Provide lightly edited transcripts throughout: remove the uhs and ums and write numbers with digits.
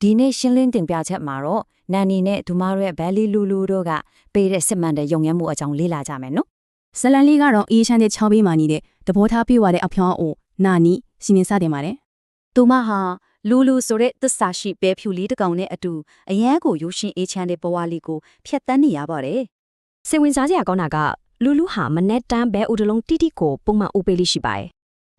ဒီနေ့ရှင်းလင်းတင်ပြချက်မှာတော့နန်နီနဲ့သူမတို့ရဲ့ဘယ်လီလူလူတို့ကပေးတဲ့စစ်မှန်တဲ့ယုံရဲမှုအကြောင်းလေ့လာကြမယ်နော်ဇလန်လေးကတော့အေးချမ်းတဲ့ချောင်းပေးမှနေတဲ့တဘောထားပြေးသွားတဲ့အဖျောင်းအိုနာနီစီနေစတင်ပါတယ်သူမဟာလူလူဆိုတဲ့သစ္စာရှိပဲဖြူလေးတစ်ကောင်နဲ့အတူအရန်ကိုရိုးရှင်းအေးချမ်းတဲ့ဘဝလေးကိုဖျက်ဆီးနေရပါတယ်စိတ်ဝင်စားစရာကောင်းတာကလူလူဟာမနဲ့တန်းဘဲဦးတလုံးတိတိကိုပုံမှန်ဦးပေးလိရှိပါတယ်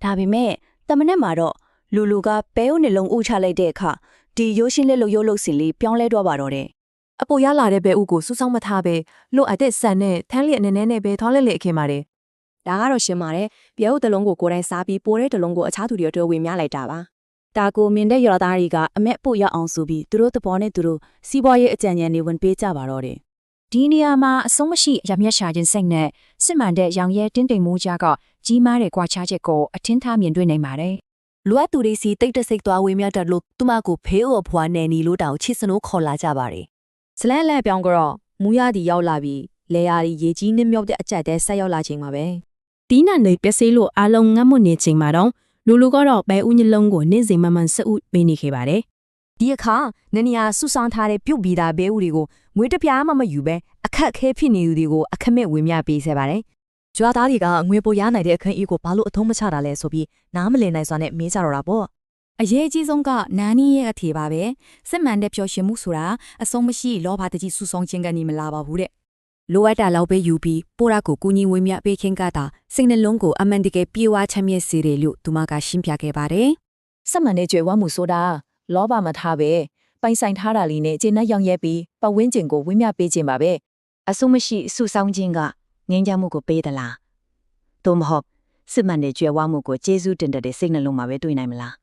ဒါပေမဲ့တမနဲ့မှာတော့လူလူကပဲဦးနှလုံးဦးချလိုက်တဲ့အခါဒီရိုးရှင်းလေးလို့ရုပ်လို့စင်လေးပြောင်းလဲတော့ပါတော့တယ်အပေါ်ရလာတဲ့ဘဲဥကိုစူးစောင်းမထားပဲလို့အတဲ့ဆန်နဲ့ထန်းလျက်နဲ့နဲ့ပဲထောင်းလက်လက်ခင်ပါတယ်ဒါကတော့ရှင်းပါတယ်ပြဲဥတလုံးကိုကိုယ်တိုင်စားပြီးပိုးတဲ့တလုံးကိုအခြားသူတွေတို့ဝေမျှလိုက်တာပါတာကိုမြင်တဲ့ရော်သားတွေကအမက်ပို့ရအောင်ဆိုပြီးသူတို့သဘောနဲ့သူတို့စီးပွားရေးအကြံဉာဏ်တွေဝင်ပေးကြပါတော့တယ်ဒီနေရာမှာအဆုံးမရှိရမျက်ရှာခြင်းစိတ်နဲ့စစ်မှန်တဲ့ရောင်ရဲတင်းတိမ်မိုးကြားကကြီးမားတဲ့ကွာခြားချက်ကိုအထင်ထားမြင်တွေ့နိုင်ပါတယ်လိုအပ်သူတွေစီတိတ်တဆိတ်သွားဝေမျှတတ်လို့သူမကိုဖေးအော်ဖွာနယ်နီလို့တောင်ချစ်စနိုးခေါ်လာကြပါတယ်ဇလန်လက်ပြောင်းကတော့မူရသည်ရောက်လာပြီးလေယာရီရေကြီးနှမြောက်တဲ့အကြက်တဲဆက်ရောက်လာချိန်မှာပဲတီးနန်တွေပျက်စီးလို့အလုံးငတ်မွနေချိန်မှာတော့လူလူကတော့ဘဲဦးညလုံးကိုနေ့စဉ်မှန်မှန်စအုပ်ပေးနေခဲ့ပါတယ်ဒီအခါနနီယာဆူဆောင်ထားတဲ့ပြုတ်ပြီးသားဘဲဦးတွေကိုငွေတပြားမှမယူပဲအခက်ခဲဖြစ်နေသူတွေကိုအခမဲ့ဝေမျှပေးစေပါတယ်ကြွားသားတွေကငွေပိုရနိုင်တဲ့အခန်းအီးကိုဘာလို့အထုံးမချတာလဲဆိုပြီးနားမလည်နိုင်စွာနဲ့မေးကြတော့တာပေါ့အရေးကြီးဆုံးကနန်းနီရဲ့အထေပါပဲစစ်မှန်တဲ့ပျော်ရွှင်မှုဆိုတာအဆုံးမရှိလောဘတကြီးဆူဆောင်ခြင်းကနေမလာပါဘူးတဲ့လိုအပ်တာလောက်ပဲယူပြီးပိုရာကိုကူညီဝေမျှပေးခြင်းကသာစိတ်နှလုံးကိုအမှန်တကယ်ပြေဝချမ်းမြေ့စေတယ်လို့သူမကရှင်းပြခဲ့ပါတယ်စစ်မှန်တဲ့ကြွယ်ဝမှုဆိုတာလောဘမထားပဲပိုင်ဆိုင်ထားတာလေးနဲ့ကျင့်နှက်ရောင်ရဲပြီးပတ်ဝန်းကျင်ကိုဝေမျှပေးခြင်းပါပဲအဆုံးမရှိဆူဆောင်ခြင်းကငြိမ်းချမ်းမှုကိုပေးသလားသို့မဟုတ်စစ်မှန်တဲ့ကြွယ်ဝမှုကိုကျေးဇူးတင်တဲ့စိတ်နှလုံးမှာပဲတွေ့နိုင်မလား